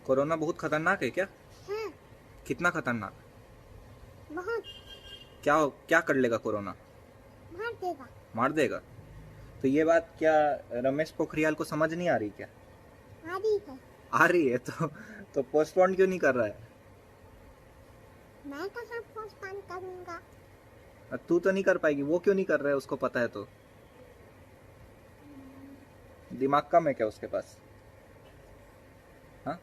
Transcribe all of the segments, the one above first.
Corona बहुत खतरनाक है क्या? हाँ। कितना खतरनाक? बहुत। क्या क्या कर लेगा कोरोना? मार देगा। मार देगा? तो ये बात क्या रमेश पोखरियाल को समझ नहीं आ रही क्या? आ रही है। आ रही है तो पोस्टपोन क्यों नहीं कर रहा है? मैं कहाँ पोस्टपोन करूँगा। तू तो नहीं कर पाएगी, वो क्यों नहीं कर रहा है उसको पता है तो? दिमाग कम है क्या उसके पास? हाँ,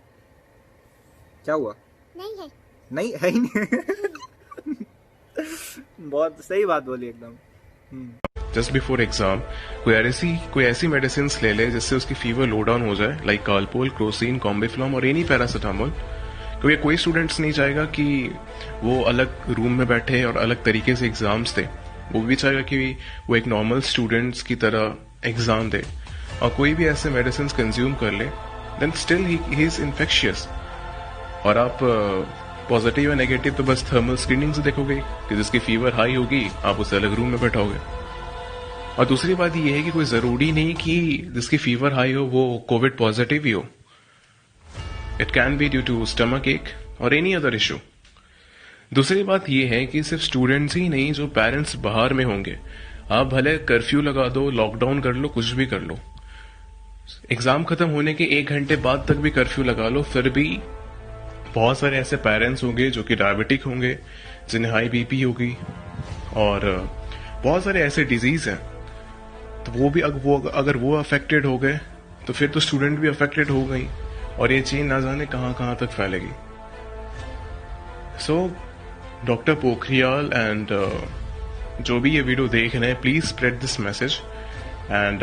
क्या हुआ? नहीं है। नहीं है ही नहीं। बहुत सही बात बोली एकदम। जस्ट बिफोर एग्जाम कोई ऐसी मेडिसिन ले ले जिससे उसकी फीवर लो डाउन हो जाए, लाइक कालपोल, क्रोसिन, कॉम्बिफ्लॉम और एनी पैरासिटामोल। क्योंकि कोई स्टूडेंट्स नहीं चाहेगा कि वो अलग रूम में बैठे और अलग तरीके से एग्जाम्स दे। वो भी चाहेगा कि वो एक नॉर्मल स्टूडेंट्स की तरह एग्जाम दे। और कोई भी ऐसे मेडिसिन कंज्यूम कर ले then still he is infectious. और आप पॉजिटिव या नेगेटिव तो बस थर्मल स्क्रीनिंग से देखोगे कि जिसकी फीवर हाई होगी आप उसे अलग रूम में बैठाओगे। और दूसरी बात यह है कि कोई जरूरी नहीं कि जिसकी फीवर हाई हो वो कोविड पॉजिटिव ही हो। It can be due to stomach ache और एनी अदर इशू। दूसरी बात यह है कि सिर्फ स्टूडेंट्स ही नहीं, जो पेरेंट्स बाहर में होंगे, आप भले कर्फ्यू लगा दो, लॉकडाउन कर लो, कुछ भी कर लो, एग्जाम खत्म होने के 1 घंटे बाद तक भी कर्फ्यू लगा लो, फिर भी बहुत सारे ऐसे पेरेंट्स होंगे जो कि डायबिटिक होंगे, जिन्हें हाई बीपी होगी और बहुत सारे ऐसे डिजीज हैं। तो वो भी अगर वो अफेक्टेड हो गए तो फिर तो स्टूडेंट भी अफेक्टेड हो गई और ये चेन ना जाने कहां कहां तक फैलेगी। सो डॉक्टर पोखरियाल एंड जो भी ये वीडियो देख रहे हैं, please spread this message. And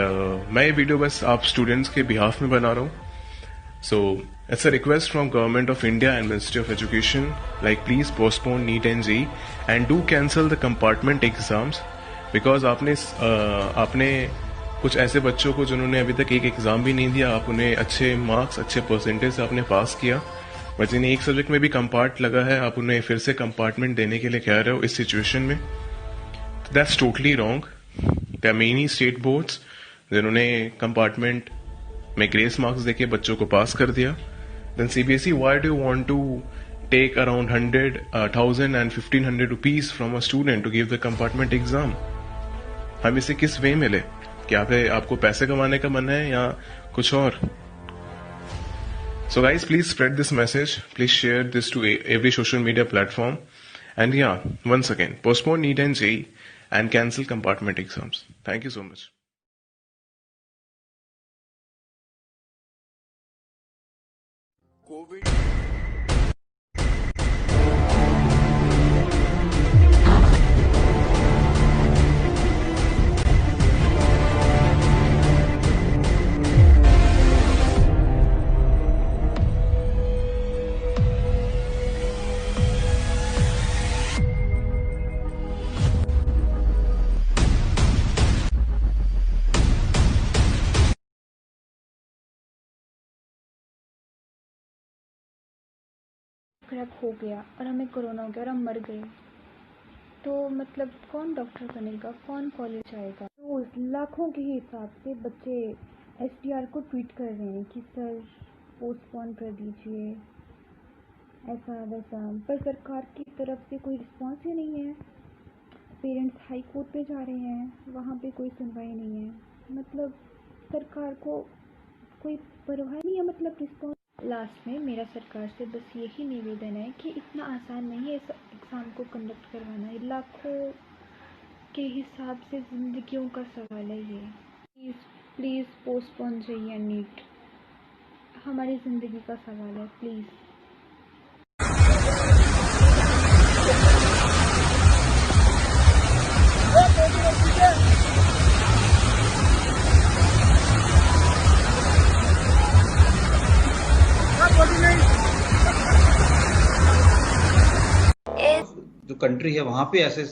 मैं ये वीडियो बस आप स्टूडेंट्स के बिहाफ में बना रहा हूं। So it's a request from Government of India and Ministry of Education, like please postpone NEET and JEE and do cancel the compartment exams, because आपने कुछ ऐसे बच्चों को जिन्होंने अभी तक एक एग्जाम भी नहीं दिया, आप उन्हें अच्छे मार्क्स, अच्छे परसेंटेज से आपने पास किया, बट जिन्हें एक सब्जेक्ट में भी कंपार्ट लगा है, आप उन्हें फिर से कंपार्टमेंट देने के लिए कह रहे हो इस सिचुएशन में। That's totally wrong. There are many state boards जिन्होंने कंपार्टमेंट में ग्रेस मार्क्स देके बच्चों को पास कर दिया। Then CBSE, why do you want to take around 100,000 and 1,500 rupees from a student to give the compartment exam? हम इसे किस वे में ले? क्या आपको पैसे कमाने का मन है या कुछ और? So guys, please spread this message, please share this to every social media platform, and या once again postpone NEET and JEE and cancel compartment exams. Thank you so much. Covid खराब हो गया और हमें कोरोना हो गया और हम मर गए, तो मतलब कौन डॉक्टर बनेगा, कौन कॉलेज जाएगा? रोज लाखों के हिसाब से बच्चे एसडीआर को ट्वीट कर रहे हैं कि सर पोस्टपोन कर दीजिए, ऐसा वैसा, पर सरकार की तरफ से कोई रिस्पॉन्स ही नहीं है। पेरेंट्स हाई कोर्ट पे जा रहे हैं, वहाँ पे कोई सुनवाई नहीं है। मतलब सरकार को कोई परवाह नहीं है, मतलब रिस्पॉन्स। लास्ट में मेरा सरकार से बस यही निवेदन है कि इतना आसान नहीं है इस एग्ज़ाम को कंडक्ट करवाना। लाखों के हिसाब से ज़िंदगियों का सवाल है ये। Please postpone JEE and NEET, हमारी ज़िंदगी का सवाल है, प्लीज़। जो कंट्री है वहां पे ऐसे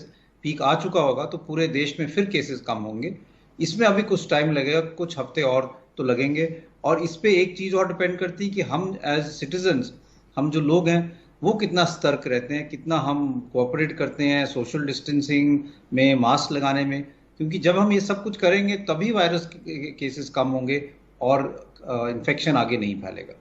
पीक आ चुका होगा तो पूरे देश में फिर केसेस कम होंगे। इसमें अभी कुछ टाइम लगेगा, कुछ हफ्ते और तो लगेंगे। और इस पे एक चीज और डिपेंड करती है कि हम एज सिटीजन्स, हम जो लोग हैं वो कितना सतर्क रहते हैं, कितना हम कोऑपरेट करते हैं सोशल डिस्टेंसिंग में, मास्क लगाने में। क्योंकि जब हम ये सब कुछ करेंगे तभी वायरस केसेस कम होंगे और इन्फेक्शन आगे नहीं फैलेगा।